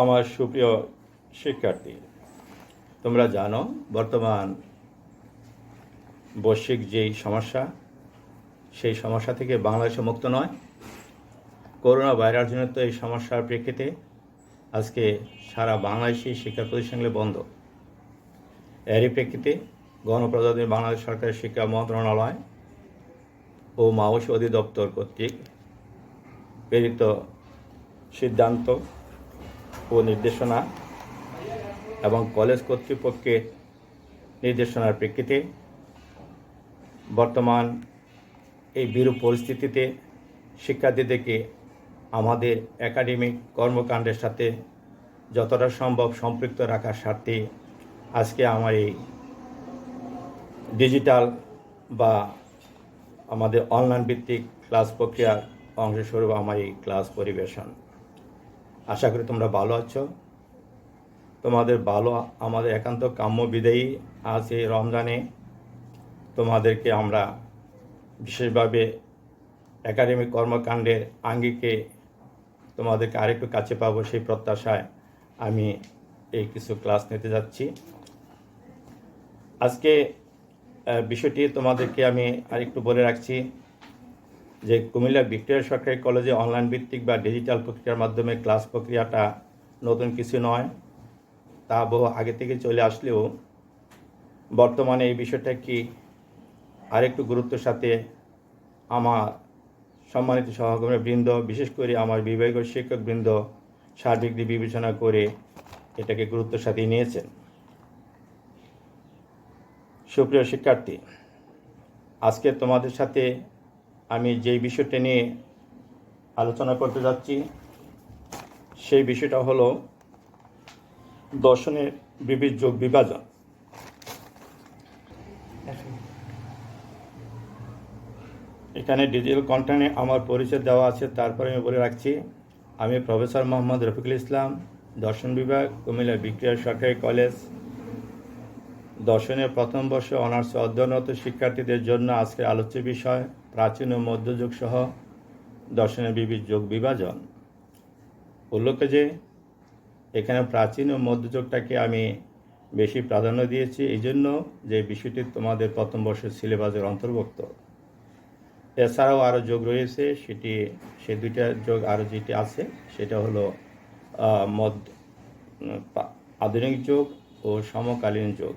আমার সুপ্রিয় শিক্ষার্থী, তোমরা জানো বর্তমান বৈশ্বিক যেই সমস্যা, সেই সমস্যা থেকে বাংলাদেশে মুক্ত নয়। করোনা ভাইরাসজনিত এই সমস্যার প্রেক্ষিতে আজকে সারা বাংলাদেশি শিক্ষা প্রতিষ্ঠানগুলো বন্ধ। এরই প্রেক্ষিতে গণপ্রজাতন্ত্রী বাংলাদেশ সরকারের শিক্ষা মন্ত্রণালয় ও মাওসী অধিদপ্তর কর্তৃক প্রেরিত সিদ্ধান্ত ও নির্দেশনা এবং কলেজ কর্তৃপক্ষের নির্দেশনার প্রেক্ষিতে বর্তমান এই বিরূপ পরিস্থিতিতে শিক্ষার্থীদেরকে আমাদের একাডেমিক কর্মকাণ্ডের সাথে যতটা সম্ভব সম্পৃক্ত রাখার স্বার্থে আজকে আমার এই ডিজিটাল বা আমাদের অনলাইন ভিত্তিক ক্লাস প্রক্রিয়ার অংশস্বরূপ আমার এই ক্লাস পরিবেশন। আশা করি তোমরা ভালো আছো। তোমাদের ভালো আমাদের একান্ত কাম্য বিদায়ী। আজ এই রমজানে তোমাদেরকে আমরা বিশেষভাবে একাডেমিক কর্মকাণ্ডের আঙ্গিকে তোমাদেরকে আরেকটু কাছে পাবো, সেই প্রত্যাশায় আমি এই কিছু ক্লাস নিতে যাচ্ছি। আজকে বিষয়টি তোমাদেরকে আমি আরেকটু বলে রাখছি যে কুমিল্লা ভিক্টোরিয়া সরকারি কলেজে অনলাইন ভিত্তিক বা ডিজিটাল প্রক্রিয়ার মাধ্যমে ক্লাস প্রক্রিয়াটা নতুন কিছু নয়, তা বহু আগে থেকে চলে আসলেও বর্তমানে এই বিষয়টা কি আরেকটু গুরুত্বের সাথে আমার সম্মানিত সহকর্মী বৃন্দ, বিশেষ করে আমার বিভাগীয় শিক্ষকবৃন্দ সার্বিক দিক বিবেচনা করে এটাকে গুরুত্বের সাথে নিয়েছেন। সুপ্রিয় শিক্ষার্থী, আজকে তোমাদের সাথে আমি যেই বিষয়টা নিয়ে আলোচনা করতে যাচ্ছি সেই বিষয়টা হলো দর্শনের বিবিধ যোগ বিভাজন। এখানে ডিজিটাল কন্টেন্টে আমার পরিচয় দেওয়া আছে, তারপরে আমি বলে রাখছি আমি প্রফেসর মোহাম্মদ রফিকুল ইসলাম, দর্শন বিভাগ, কুমিল্লা ভিক্টোরিয়া সরকারি কলেজ। দর্শনের প্রথম বর্ষে অনার্স অধ্যয়নরত শিক্ষার্থীদের জন্য আজকের আলোচ্য বিষয় প্রাচীন ও মধ্যযুগ সহ দর্শনের বিবিধ যোগ বিভাজন। উল্লেখ্য যে এখানে প্রাচীন ও মধ্যযুগটাকে আমি বেশি প্রাধান্য দিয়েছি, এই জন্য যে বিষয়টি তোমাদের প্রথম বর্ষের সিলেবাসের অন্তর্ভুক্ত। এছাড়াও আরও যোগ রয়েছে, সে দুইটা যোগ আরও যেটি আছে সেটা হলো আধুনিক যুগ ও সমকালীন যুগ।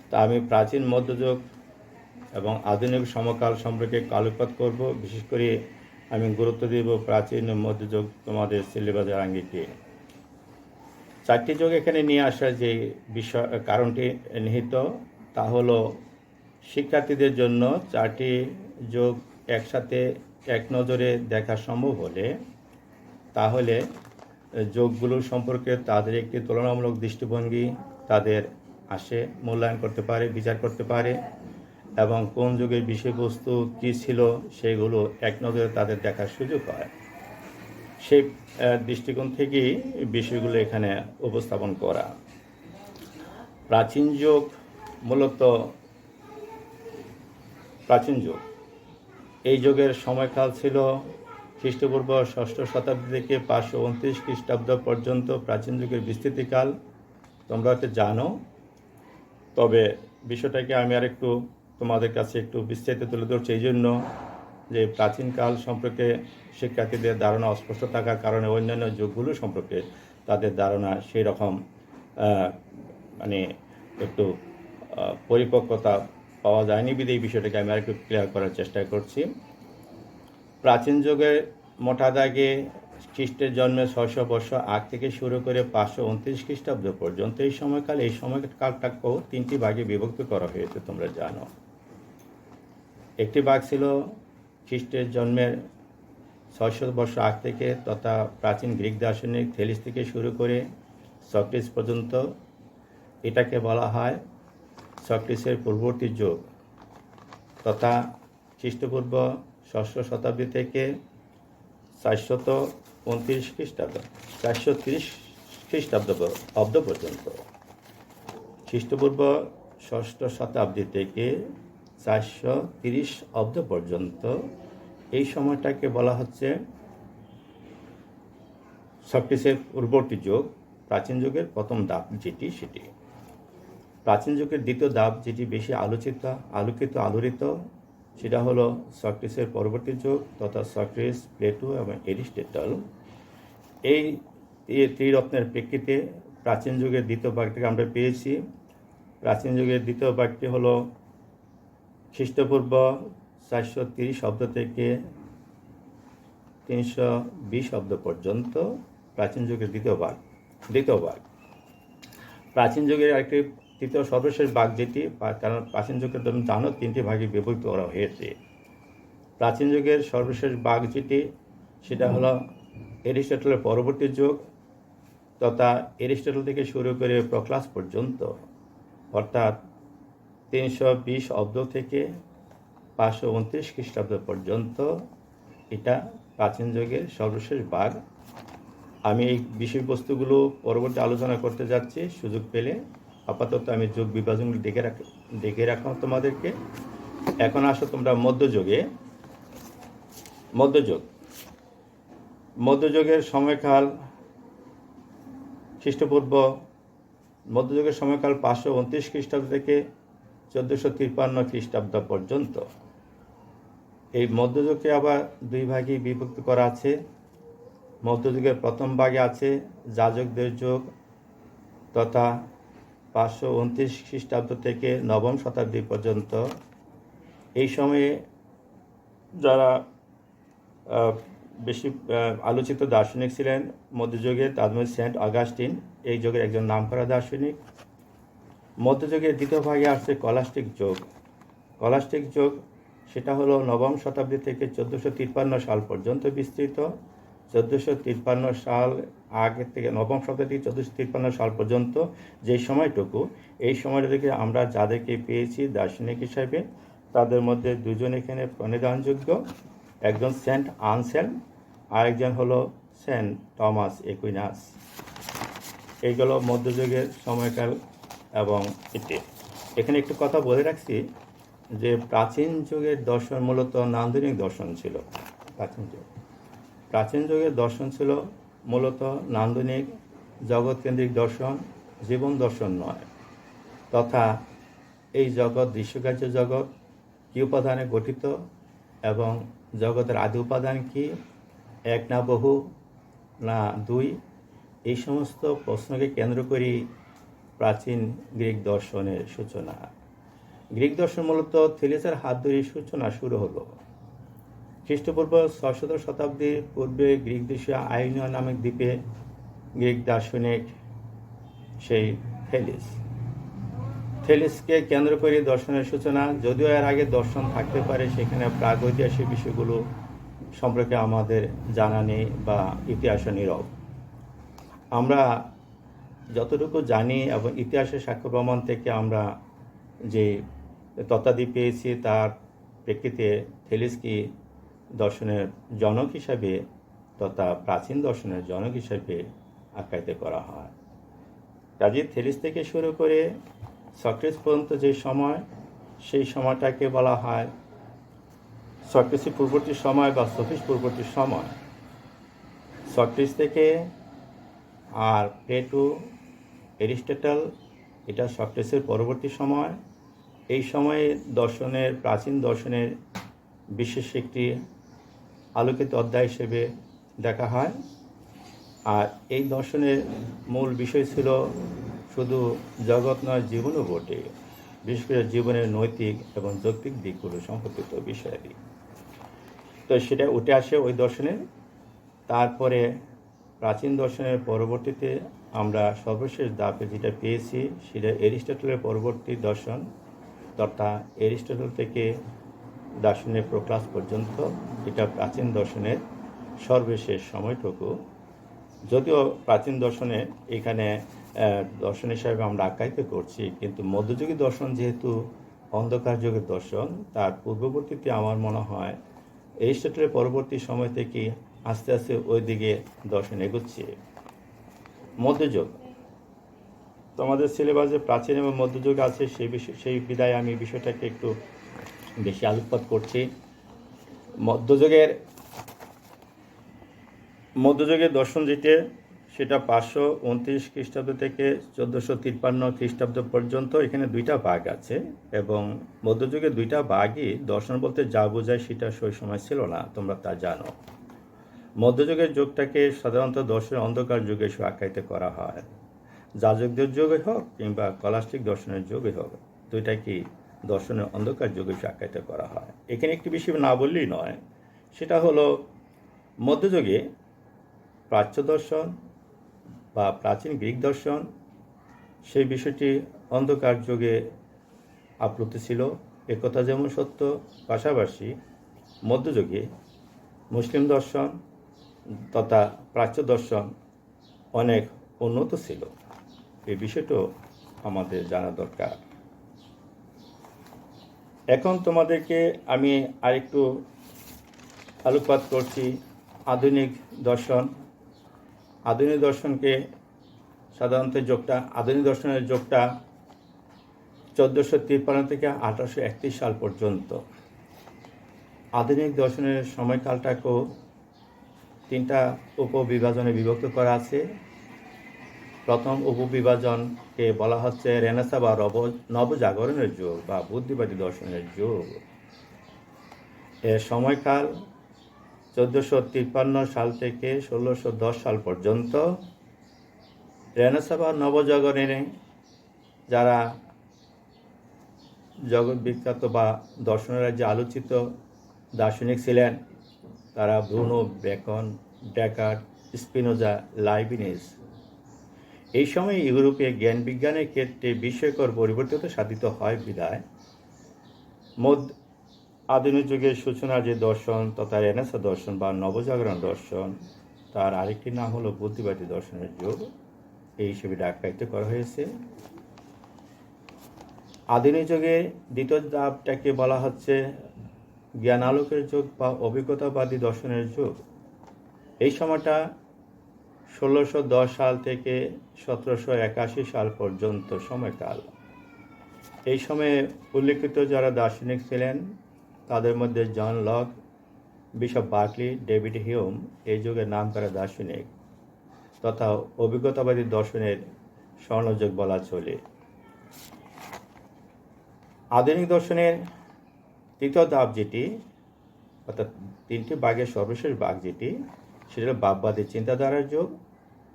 তা আমি প্রাচীন মধ্যযুগ এবং আধুনিক সমকাল সম্পর্কে আলোকপাত করব। বিশেষ করে আমি গুরুত্ব দেব প্রাচীন ও মধ্যযুগ তোমাদের সিলেবাসের আঙ্গিকে। চারটি যুগ এখানে নিয়ে আসার যে বিষয় কারণটি নিহিত তা হলো শিক্ষার্থীদের জন্য চারটি যুগ একসাথে এক নজরে দেখা সম্ভব হলে তাহলে যোগগুলো সম্পর্কে তাদের একটি তুলনামূলক দৃষ্টিভঙ্গি তাদের আসে, মূল্যায়ন করতে পারে, বিচার করতে পারে এবং কোন যুগের বিষয়বস্তু কী ছিল সেগুলো এক নজরে তাদের দেখার সুযোগ হয়। সেই দৃষ্টিকোণ থেকেই বিষয়গুলো এখানে উপস্থাপন করা। প্রাচীন যুগ মূলত প্রাচীন যুগ, এই যুগের সময়কাল ছিল খ্রিস্টপূর্ব 6ষ্ঠ শতাব্দী থেকে 529 খ্রিস্টাব্দ পর্যন্ত প্রাচীন যুগের বিস্তৃতিকাল। তোমরা হয়তো জানো, তবে বিষয়টাকে আমি আর একটু তোমাদের কাছে একটু বিস্তারিত তুলে ধরছি এই জন্য যে প্রাচীনকাল সম্পর্কে শিক্ষার্থীদের ধারণা অস্পষ্ট থাকার কারণে অন্যান্য যুগগুলো সম্পর্কে তাদের ধারণা সেই রকম মানে একটু পরিপক্কতা পাওয়া যায়নি বিধে এই বিষয়টাকে আমি আরেকটু ক্লিয়ার করার চেষ্টা করছি। প্রাচীন যুগের মোটা দাগে খ্রিস্টের জন্মের 600 বর্ষ আগ থেকে শুরু করে 529 খ্রিস্টাব্দ পর্যন্ত এই সময়কালটাকেও তিনটি ভাগে বিভক্ত করা হয়েছে, তোমরা জানো। একটি ভাগ ছিল খ্রিস্টের জন্মের 600 বর্ষ আগ থেকে তথা প্রাচীন গ্রিক দার্শনিক থেলিস থেকে শুরু করে সক্রেটিস পর্যন্ত। এটাকে বলা হয় সক্রেটিসের পূর্ববর্তী যুগ তথা খ্রিস্টপূর্ব 6ষ্ঠ শতাব্দী থেকে 429 খ্রিস্টাব্দ 430 খ্রিস্টাব্দ অব্দ পর্যন্ত। খ্রিস্টপূর্ব 6ষ্ঠ শতাব্দী থেকে 430 অব্দ পর্যন্ত এই সময়টাকে বলা হচ্ছে সক্রেটিসের পূর্ববর্তী যুগ, প্রাচীন যুগের প্রথম ধাপ যেটি সেটি। প্রাচীন যুগের দ্বিতীয় ধাপ যেটি বেশি আলোড়িত সেটা হলো সক্রেটিসের পরবর্তী যুগ তথা সক্রেটিস, প্লেটো এবং এরিস্টটল। এই ত্রিরত্নের প্রেক্ষিতে প্রাচীন যুগের দ্বিতীয় ভাগটিকে আমরা পেয়েছি। প্রাচীন যুগের দ্বিতীয় ভাগটি হলো খ্রিস্টপূর্ব 430 অব্দ থেকে 320 অব্দ পর্যন্ত প্রাচীন যুগের দ্বিতীয় ভাগ। প্রাচীন যুগের একটি তৃতীয় সর্বশেষ ভাগ যেটি, কারণ প্রাচীন যুগের তুমি জানো 3টি ভাগে বিভক্ত করা হয়েছে। প্রাচীন যুগের সর্বশেষ ভাগ যেটি সেটা হলো এরিস্টটলের পরবর্তী যুগ তথা এরিস্টটল থেকে শুরু করে প্রক্লাস পর্যন্ত, অর্থাৎ 320 অব্দ থেকে 529 খ্রিস্টাব্দ পর্যন্ত। এটা প্রাচীন যুগের সর্বশেষ ভাগ। আমি এই বিষয়বস্তুগুলো পরবর্তী আলোচনা করতে যাচ্ছি সুযোগ পেলে। আপাতত আমি যুগ বিভাজনগুলো দেখে রাখলাম তোমাদেরকে। এখন আসো তোমরা মধ্যযুগের সময়কাল মধ্যযুগের সময়কাল 529 খ্রিস্টাব্দ থেকে 1453 খ্রিস্টাব্দ পর্যন্ত। এই মধ্যযুগকে আবার দুই ভাগে বিভক্ত করা আছে। মধ্যযুগের প্রথম ভাগে আছে যাজকদের যুগ তথা 529 খ্রিস্টাব্দ থেকে নবম শতাব্দী পর্যন্ত। এই সময়ে যারা বেশি আলোচিত দার্শনিক ছিলেন মধ্যযুগে তাদের মধ্যে সেন্ট অগাস্টিন এই যুগের একজন নামকরা দার্শনিক। মধ্যযুগের দ্বিতীয় ভাগে আসছে কলাস্টিক যুগ। সেটা হলো নবম শতাব্দী থেকে 1453 সাল পর্যন্ত বিস্তৃত। 1453 সাল আগে থেকে নবম শতাব্দী 1453 সাল পর্যন্ত যে সময়টুকু, এই সময়টা থেকে আমরা যাদেরকে পেয়েছি দার্শনিক হিসাবে তাদের মধ্যে দুজন এখানে প্রণিধানযোগ্য। একজন সেন্ট আনসেলম, আরেকজন হলো সেন্ট টমাস একুইনাস। এইগুলো মধ্যযুগের সময়কাল। এবং এখানে একটু কথা বলে রাখছি যে প্রাচীন যুগের দর্শন মূলত নান্দনিক দর্শন ছিল। প্রাচীন যুগের দর্শন ছিল মূলত নান্দনিক, জগৎকেন্দ্রিক দর্শন, জীবন দর্শন নয়। তথা এই জগৎ দৃশ্যগ্রাহ্য জগৎ কী উপাদানে গঠিত এবং জগতের আদি উপাদান কি, এক না বহু না দুই, এই সমস্ত প্রশ্নকে কেন্দ্র করেই প্রাচীন গ্রিক দর্শনের সূচনা। গ্রিক দর্শন মূলত থেলিসের হাত ধরে সূচনা শুরু হলো। খ্রিস্টপূর্ব 6শত শতাব্দীর পূর্বে গ্রিক দেশীয় আইনিয়া নামক দ্বীপে গ্রিক দার্শনিক সেই থেলিসকে কেন্দ্র করে দর্শনের সূচনা। যদিও এর আগে দর্শন থাকতে পারে, সেখানে প্রাগৈতিহাসিক বিষয়গুলো সম্পর্কে আমাদের জানা নেই বা ইতিহাসে নীরব। আমরা যতটুকু জানি এবং ইতিহাসের সাক্ষ্য প্রমাণ থেকে আমরা যে তত্ত্বাদি পেয়েছি তার প্রেক্ষিতে থেলিসকে দর্শনের জনক হিসাবে তথা প্রাচীন দর্শনের জনক হিসাবে আখ্যায়িত করা হয়। কাজে থেলিস থেকে শুরু করে সক্রেটিস পর্যন্ত যে সময়, সেই সময়টাকে বলা হয় সক্রেটিস পূর্ববর্তী সময় বা সোফিস পূর্ববর্তী সময়। সক্রেটিস থেকে আর প্লেটো, এরিস্টটল, এটা সক্রেটিসের পরবর্তী সময়। এই সময়ে প্রাচীন দর্শনের বিশেষ একটি আলোকিত অধ্যায় হিসেবে দেখা হয়। আর এই দর্শনের মূল বিষয় ছিল শুধু জগৎ নয়, জীবনও বটে, বিশেষ করে জীবনের নৈতিক এবং যৌক্তিক দিকগুলো সম্পর্কিত বিষয়াদি। তো সেটা উঠে আসে ওই দর্শনে। তারপরে প্রাচীন দর্শনের পরবর্তীতে আমরা সর্বশেষ ধাপে যেটা পেয়েছি সেটা এরিস্টটলের পরবর্তী দর্শন তথা এরিস্টটল থেকে দার্শনিক প্রক্লাস পর্যন্ত। এটা প্রাচীন দর্শনের সর্বশেষ সময়টুকু। যদিও প্রাচীন দর্শনে এখানে দর্শন হিসাবে আমরা আখ্যায়িত করছি, কিন্তু মধ্যযুগী দর্শন যেহেতু অন্ধকার যুগের দর্শন, তার পূর্ববর্তীতে আমার মনে হয় এরিস্টটলের পরবর্তী সময় থেকে আস্তে আস্তে ওই দিকে দর্শন এগোচ্ছে। মধ্যযুগ, তোমাদের সিলেবাসে প্রাচীন এবং মধ্যযুগ আছে, সেই বিধায় আমি বিষয়টাকে একটু বেশি আলোকপাত করছি। মধ্যযুগের দর্শন যেটা সেটা 529 খ্রিস্টাব্দ থেকে 1453 খ্রিস্টাব্দ পর্যন্ত। এখানে দুইটা ভাগ আছে এবং মধ্যযুগে দুইটা ভাগই দর্শন বলতে যা বোঝায় সেটা সেই সময় ছিল না, তোমরা তা জানো। মধ্যযুগের যুগটাকে সাধারণত দর্শনের অন্ধকার যুগে আখ্যায়িত করা হয়। যাজকদের যুগে হোক কিংবা কলাস্টিক দর্শনের যুগে হোক, দুইটাকেই দর্শনের অন্ধকার যুগে আখ্যায়িত করা হয়। এখানে একটি বিষয় না বললেই নয়, সেটা হলো মধ্যযুগে প্রাচ্য দর্শন বা প্রাচীন গ্রিক দর্শন, সেই বিষয়টি অন্ধকার যুগে আপ্লুত ছিল, একথা যেমন সত্য। পাশাপাশি মধ্যযুগে মুসলিম দর্শন তথা প্রাচ্য দর্শন অনেক উন্নত ছিল, এই বিষয়টাও আমাদের জানা দরকার। এখন তোমাদেরকে আমি আরেকটু আলোকপাত করছি আধুনিক দর্শন। আধুনিক দর্শনকে সাধারণত আধুনিক দর্শনের যুগটা 1453 থেকে 1831 সাল পর্যন্ত। আধুনিক দর্শনের সময়কালটাকেও তিনটা উপবিভাজনে বিভক্ত করা আছে। প্রথম উপবিভাজনকে বলা হচ্ছে রেনেসাঁ বা নবজাগরণের যুগ বা বুদ্ধিবাদী দর্শনের যুগ। এর সময়কাল 1453 সাল থেকে 1610 সাল পর্যন্ত। রেনেসাঁ বা নবজাগরণে যারা জগৎ বিখ্যাত বা দর্শনের রাজ্যে আলোচিত দার্শনিক ছিলেন, তারা Bruno, beacon, Descartes, Spinoza, Leibniz. এই সময় ইউরোপে জ্ঞান বিজ্ঞানের ক্ষেত্রে বিস্ময়কর পরিবর্তিত সাধিত হয় বিধায় আধুনিক যুগের সূচনার যে দর্শন তথা রেনেসাঁ দর্শন বা নবজাগরণ দর্শন, তার আরেকটি নাম হলো বুদ্ধিবাদী দর্শনের যুগ, এই হিসেবে আখ্যায়িত করা হয়েছে। আধুনিক যুগে দ্বিতীয় ধাপটাকে বলা হচ্ছে জ্ঞানালোকের যুগ বা অভিজ্ঞতাবাদী দর্শনের যুগ। এই সময়টা 1610 সাল থেকে 1781 সাল পর্যন্ত সময়কাল। এই সময়ে উল্লেখিত যারা দার্শনিক ছিলেন তাদের মধ্যে John Locke, Bishop Berkeley, David Hume এই যুগের নামকরা দার্শনিক তথা অভিজ্ঞতাবাদী দর্শনের স্বর্ণযুগ বলা চলে। আধুনিক দর্শনের তৃতীয় ধাপ যেটি, অর্থাৎ তিনটি ভাগের সর্বশেষ ভাগ যেটি, সেটা হল ভাববাদী চিন্তাধারার যুগ।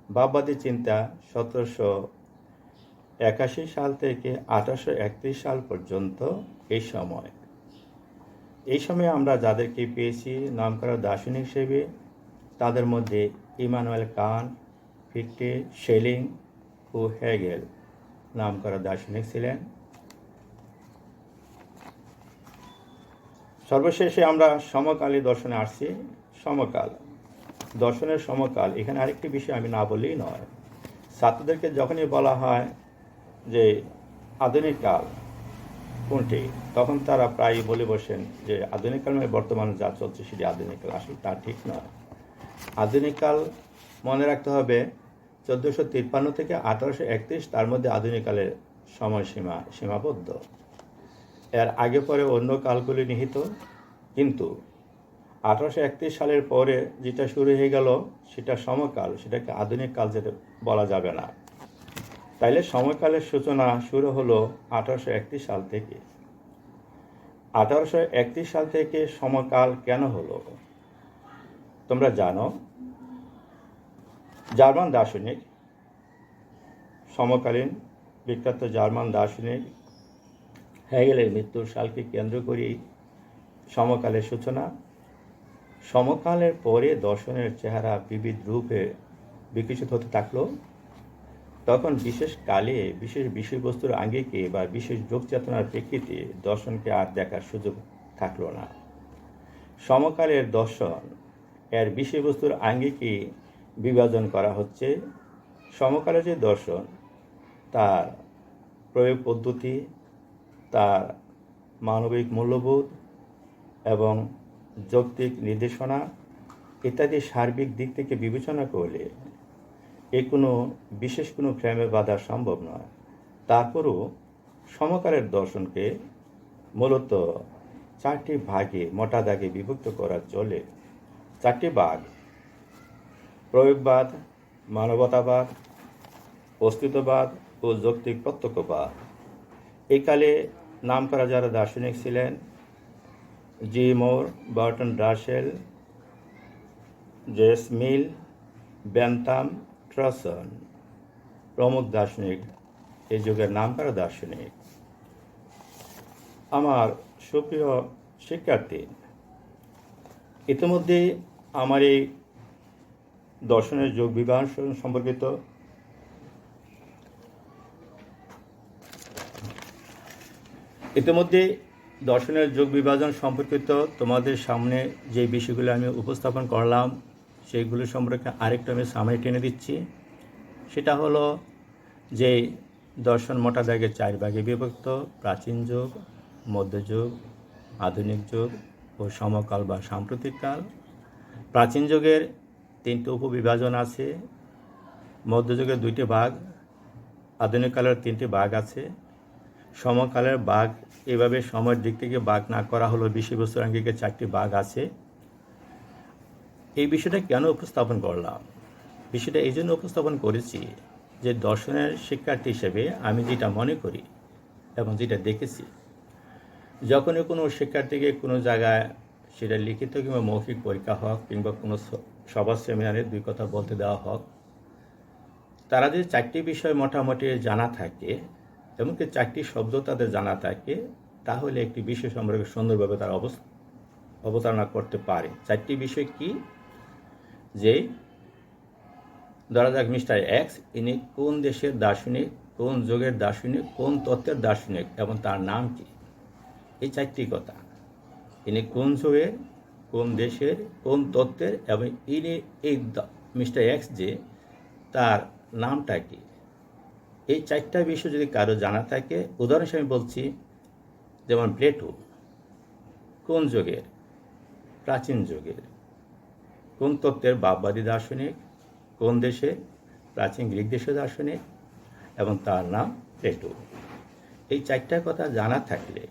ভাববাদী চিন্তা 1781 সাল থেকে 1831 সাল পর্যন্ত। এই সময় আমরা যাদেরকে পেয়েছি নামকরা দার্শনিক হিসেবে, তাদের মধ্যে ইমানুয়েল কান্ট, ফিক্টে, শেলিং ও হেগেল নামকরা দার্শনিক ছিলেন। সর্বশেষে আমরা সমকালী দর্শনে আসছি। সমকাল দর্শনের সমকাল, এখানে আরেকটি বিষয় আমি না বললেই নয়। ছাত্রদেরকে যখনই বলা হয় যে আধুনিক কাল কোনটি, তখন তারা প্রায়ই বলে বসেন যে আধুনিক কাল মানে বর্তমানে যা চলছে সেটি আধুনিক কাল। আসলে তা ঠিক নয়। আধুনিক কাল মনে রাখতে হবে 1453 থেকে 1831, তার মধ্যে আধুনিক কালের সময়সীমা সীমাবদ্ধ। এর আগে পরে অন্য কালগুলি নিহিত, কিন্তু 1831 সালের পরে যেটা শুরু হয়ে গেল সেটা সমকাল, সেটাকে আধুনিক কাল যেটা বলা যাবে না। তাইলে সময়কালের সূচনা শুরু হলো 1831 সাল থেকে। 1831 সাল থেকে সমকাল কেন হলো তোমরা জানো। জার্মান দার্শনিক, সমকালীন বিখ্যাত জার্মান দার্শনিক হেগেলের মৃত্যুর সালকে কেন্দ্র করেই সমকালের সূচনা। সমকালের পরে দর্শনের চেহারা বিবিধ রূপে বিকশিত হতে থাকলো। তখন বিশেষ কালে বিশেষ বিষয়বস্তুর আঙ্গিকে বা বিশেষ যোগ চেতনার প্রেক্ষিতে দর্শনকে আর দেখার সুযোগ থাকলো না। সমকালের দর্শন এর বিষয়বস্তুর আঙ্গিকে বিভাজন করা হচ্ছে। সমকালের যে দর্শন, তার প্রয়োগ পদ্ধতি, তার মানবিক মূল্যবোধ এবং যৌক্তিক নির্দেশনা ইত্যাদি সার্বিক দিক থেকে বিবেচনা করলে বিশেষ কোনো ফ্রেমে বাঁধা সম্ভব নয়। তারপরও সমকালের দর্শনকে মূলত 4টি ভাগে মোটা দাগে বিভক্ত করা চলে। 4টি ভাগ: প্রয়োগবাদ, মানবতাবাদ, অস্তিত্ববাদ ও যৌক্তিক প্রত্যক্ষবাদ। এই কালে নামকরা যারা দার্শনিক ছিলেন, জি মোর, বার্টন রাসেল, জেস মিল, বেন্থাম, ট্রসন প্রমুখ দার্শনিক, এই যুগের নামকরা দার্শনিক। আমার সুপ্রিয় শিক্ষার্থী, ইতিমধ্যে আমার এই দর্শনের যোগ বিভাজন সম্পর্কিত দর্শনের যোগ বিভাজন সম্পর্কিত তোমাদের সামনে যে বিষয়গুলো আমি উপস্থাপন করলাম সেইগুলো সম্পর্কে আরেকটু আমি সামনে টেনে দিচ্ছি। সেটা হলো যে দর্শন মোটা দাগে 4 ভাগে বিভক্ত: প্রাচীন যুগ, মধ্যযুগ, আধুনিক যুগ ও সমকাল বা সাম্প্রতিক কাল। প্রাচীন যুগের 3টি উপবিভাজন আছে, মধ্যযুগের 2টি ভাগ, আধুনিক কালের 3টি ভাগ আছে। সমকালের ভাগ এভাবে সময়ের দিক থেকে ভাগ না করা হলো, বিষয়বস্তুর আঙ্গিকে 4টি ভাগ আছে। এই বিষয়টা কেন উপস্থাপন করলাম? বিষয়টা এই জন্য উপস্থাপন করেছি যে দর্শনের শিক্ষার্থী হিসেবে আমি যেটা মনে করি এবং যেটা দেখেছি, যখনই কোনো শিক্ষার্থীকে কোনো জায়গায়, সেটা লিখিত কিংবা মৌখিক পরীক্ষা হোক কিংবা কোনো সভা সেমিনারে 2 কথা বলতে দেওয়া হোক, তারা যদি 4টি বিষয় মোটামুটি জানা থাকে, এমনকি 4টি শব্দ তাদের জানা থাকে, তাহলে একটি বিষয় সম্পর্কে সুন্দরভাবে তারা অবতারণা করতে পারে। 4টি বিষয় কি? যে ধরা যাক মিস্টার এক্স, ইনি কোন দেশের দার্শনিক, কোন যুগের দার্শনিক, কোন তত্ত্বের দার্শনিক এবং তার নাম কি। এই 4টি কথা, ইনি কোন যুগের, কোন দেশের, কোন তত্ত্বের, এবং ইনি এই মিস্টার এক্স যে, তার নামটা কি। এই 4টা বিষয় যদি কারো জানা থাকে, উদাহরণ হিসেবে আমি বলছি, যেমন প্লেটো কোন যুগের? প্রাচীন যুগের। কোন তত্ত্বের? ভাববাদী দার্শনিক। কোন দেশে? প্রাচীন গ্রিক দেশের দার্শনিক, এবং তার নাম প্লেটো। এই 4টা কথা জানা থাকলে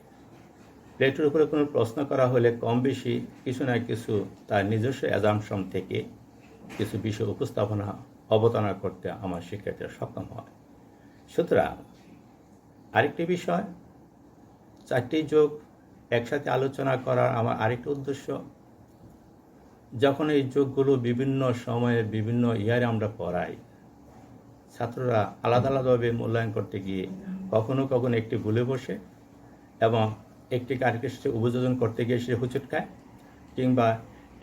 প্লেটোর উপরে কোনো প্রশ্ন করা হলে কম বেশি কিছু না কিছু তার নিজস্ব অ্যাজাম্পশন থেকে কিছু বিষয় অবতারণা করতে আমার শিক্ষার্থীরা সক্ষম হয়। সুতরাং আরেকটি বিষয়, 4টি যুগ একসাথে আলোচনা করার আমার আরেকটি উদ্দেশ্য, যখন এই যুগগুলো বিভিন্ন সময়ে বিভিন্ন ইয়ারে আমরা পড়াই, ছাত্ররা আলাদা আলাদাভাবে মূল্যায়ন করতে গিয়ে কখনো কখনো একটি ভুলে বসে এবং একটিকে আরেকটির সাথে উপযোজন করতে গিয়ে সে হুচট খায়, কিংবা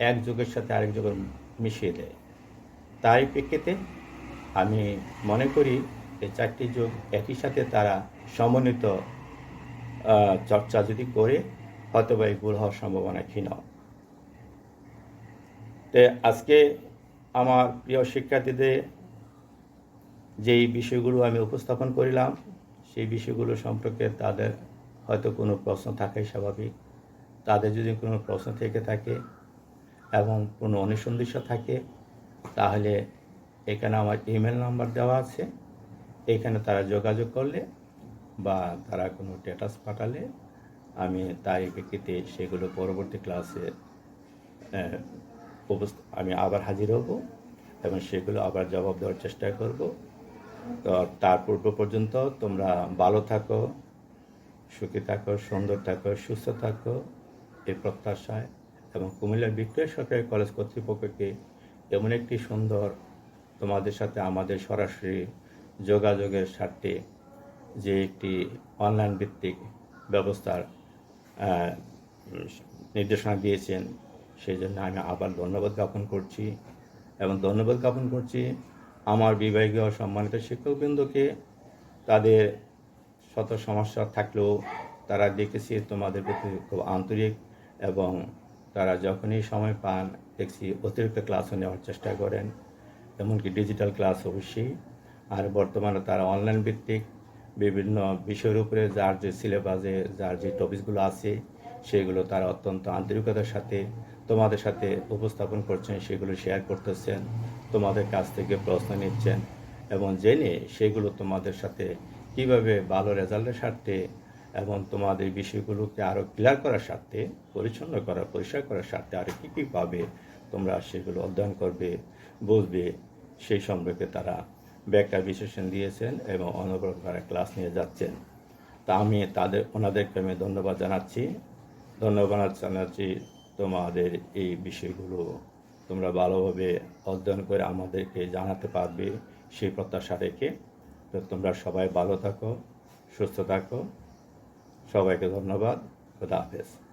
এক যুগের সাথে আরেক যুগ মিশিয়ে দেয়। তাই প্রেক্ষিতে আমি মনে করি এই 4টি যুগ একই সাথে তারা সমন্বিত চর্চা যদি করে, হয়তো বা এই ভুল হওয়ার সম্ভাবনা ক্ষীণ। তো আজকে আমার প্রিয় শিক্ষার্থীদের যেই বিষয়গুলো আমি উপস্থাপন করিলাম, সেই বিষয়গুলো সম্পর্কে তাদের হয়তো কোনো প্রশ্ন থাকাই স্বাভাবিক। তাদের যদি কোনো প্রশ্ন থেকে থাকে এবং কোনো অনুসন্ধিৎসা থাকে, তাহলে এখানে আমার ইমেল নাম্বার দেওয়া আছে, এখানে তারা যোগাযোগ করলে বা তারা কোনো স্ট্যাটাস পাঠালে আমি তার প্রেক্ষিতে সেগুলো পরবর্তী ক্লাসে আমি আবার হাজির হব এবং সেগুলো আবার জবাব দেওয়ার চেষ্টা করব। তো তার পূর্ব পর্যন্ত তোমরা ভালো থাকো, সুখী থাকো, সুন্দর থাকো, সুস্থ থাকো, এই প্রত্যাশায়, এবং কুমিল্লার ভিক্টোরিয়া সরকারি কলেজ কর্তৃপক্ষকে এমন একটি সুন্দর তোমাদের সাথে আমাদের সরাসরি যোগাযোগের স্বার্থে যে একটি অনলাইন ভিত্তিক ব্যবস্থার নির্দেশনা দিয়েছেন, সেই জন্য আমি আবার ধন্যবাদ জ্ঞাপন করছি। এবং ধন্যবাদ জ্ঞাপন করছি আমার বিভাগীয় সম্মানিত শিক্ষকবৃন্দকে। তাদের শত সমস্যা থাকলেও তারা দেখেছি তোমাদের প্রতি খুব আন্তরিক, এবং তারা যখনই সময় পান দেখছি অতিরিক্ত ক্লাসও নেওয়ার চেষ্টা করেন, এমনকি ডিজিটাল ক্লাস অবশ্যই। আর বর্তমানে তারা অনলাইন ভিত্তিক বিভিন্ন বিষয়ের উপরে যার যে সিলেবাসে যার যে টপিকসগুলো আছে সেগুলো তারা অত্যন্ত আন্তরিকতার সাথে তোমাদের সাথে উপস্থাপন করছেন, সেগুলো শেয়ার করতেছেন, তোমাদের কাছ থেকে প্রশ্ন নিচ্ছেন, এবং জেনে সেগুলো তোমাদের সাথে কীভাবে ভালো রেজাল্টের স্বার্থে এবং তোমাদের বিষয়গুলোকে আরও ক্লিয়ার করার স্বার্থে, পরিচ্ছন্ন করার, পরিষ্কার করার স্বার্থে আরও কী কী পাবে তোমরা সেগুলো অধ্যয়ন করবে, বুঝবে, সেই সম্পর্কে তারা ব্যাখ্যা বিশ্লেষণ দিয়েছেন এবং অনবরত ক্লাস নিয়ে যাচ্ছেন। তা আমি ওনাদেরকে আমি ধন্যবাদ জানাচ্ছি। তোমাদের এই বিষয়গুলো তোমরা ভালোভাবে অধ্যয়ন করে আমাদেরকে জানাতে পারবে সেই প্রত্যাশা রেখে। তো তোমরা সবাই ভালো থাকো, সুস্থ থাকো। সবাইকে ধন্যবাদ। খোদা হাফেজ।